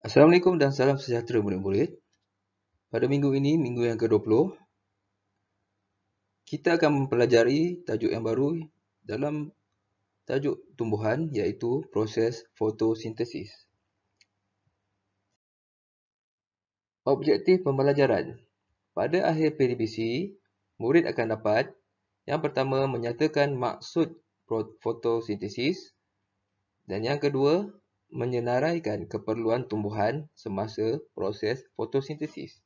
Assalamualaikum dan salam sejahtera murid-murid. Pada minggu ini, minggu yang ke-20, kita akan mempelajari tajuk yang baru dalam tajuk tumbuhan iaitu proses fotosintesis. Objektif pembelajaran. Pada akhir PDPC, murid akan dapat yang pertama menyatakan maksud fotosintesis dan yang kedua menyenaraikan keperluan tumbuhan semasa proses fotosintesis.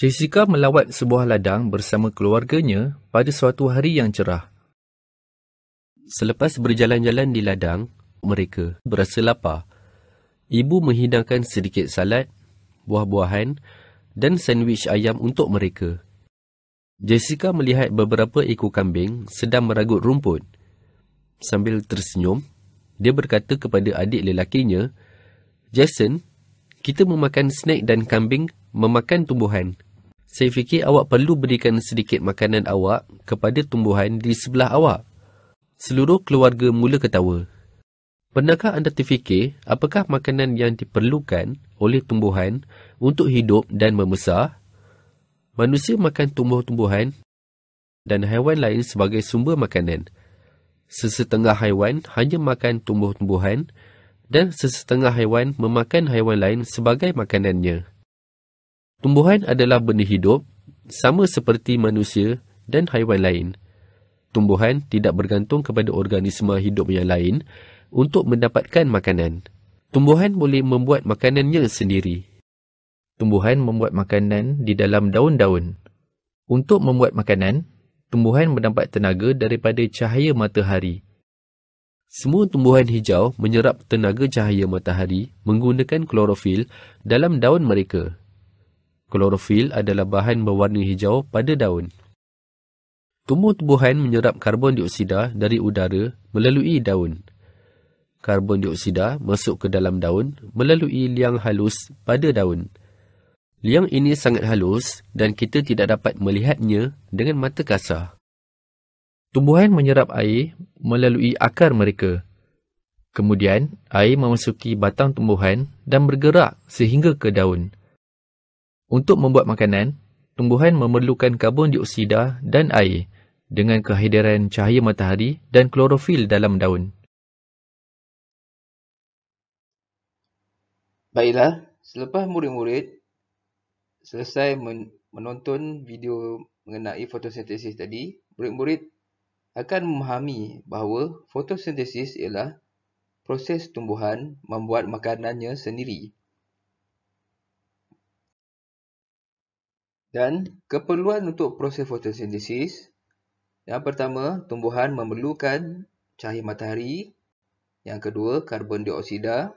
Jessica melawat sebuah ladang bersama keluarganya pada suatu hari yang cerah. Selepas berjalan-jalan di ladang, mereka berasa lapar. Ibu menghidangkan sedikit salad, buah-buahan dan sandwich ayam untuk mereka. Jessica melihat beberapa ekor kambing sedang meragut rumput. Sambil tersenyum, dia berkata kepada adik lelakinya, "Jason, kita memakan snack dan kambing memakan tumbuhan. Saya fikir awak perlu berikan sedikit makanan awak kepada tumbuhan di sebelah awak." Seluruh keluarga mula ketawa. Pernahkah anda terfikir apakah makanan yang diperlukan oleh tumbuhan untuk hidup dan membesar? Manusia makan tumbuh-tumbuhan dan haiwan lain sebagai sumber makanan. Sesetengah haiwan hanya makan tumbuh-tumbuhan dan sesetengah haiwan memakan haiwan lain sebagai makanannya. Tumbuhan adalah benda hidup, sama seperti manusia dan haiwan lain. Tumbuhan tidak bergantung kepada organisma hidup yang lain untuk mendapatkan makanan. Tumbuhan boleh membuat makanannya sendiri. Tumbuhan membuat makanan di dalam daun-daun. Untuk membuat makanan, tumbuhan mendapat tenaga daripada cahaya matahari. Semua tumbuhan hijau menyerap tenaga cahaya matahari menggunakan klorofil dalam daun mereka. Klorofil adalah bahan berwarna hijau pada daun. Tumbuh-tumbuhan menyerap karbon dioksida dari udara melalui daun. Karbon dioksida masuk ke dalam daun melalui liang halus pada daun. Liang ini sangat halus dan kita tidak dapat melihatnya dengan mata kasar. Tumbuhan menyerap air melalui akar mereka. Kemudian, air memasuki batang tumbuhan dan bergerak sehingga ke daun. Untuk membuat makanan, tumbuhan memerlukan karbon dioksida dan air dengan kehadiran cahaya matahari dan klorofil dalam daun. Baiklah, selepas murid-murid selesai menonton video mengenai fotosintesis tadi, murid-murid akan memahami bahawa fotosintesis ialah proses tumbuhan membuat makanannya sendiri. Dan keperluan untuk proses fotosintesis, yang pertama, tumbuhan memerlukan cahaya matahari. Yang kedua, karbon dioksida.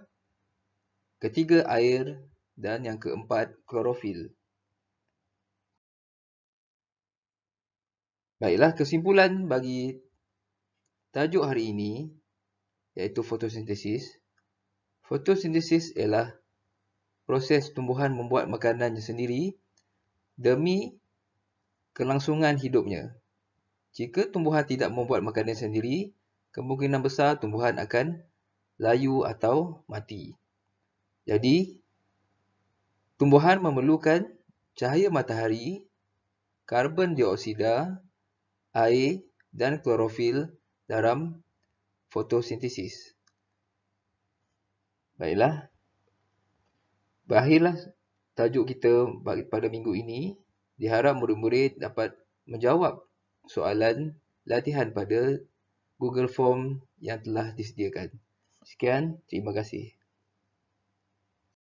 Ketiga, air. Dan yang keempat, klorofil. Baiklah, kesimpulan bagi tajuk hari ini iaitu fotosintesis. Fotosintesis ialah proses tumbuhan membuat makanannya sendiri demi kelangsungan hidupnya. Jika tumbuhan tidak membuat makanan sendiri, kemungkinan besar tumbuhan akan layu atau mati. Jadi, tumbuhan memerlukan cahaya matahari, karbon dioksida, air dan klorofil dalam fotosintesis. Baiklah, berakhirlah tajuk kita pada minggu ini. Diharap murid-murid dapat menjawab soalan latihan pada Google Form yang telah disediakan. Sekian, terima kasih.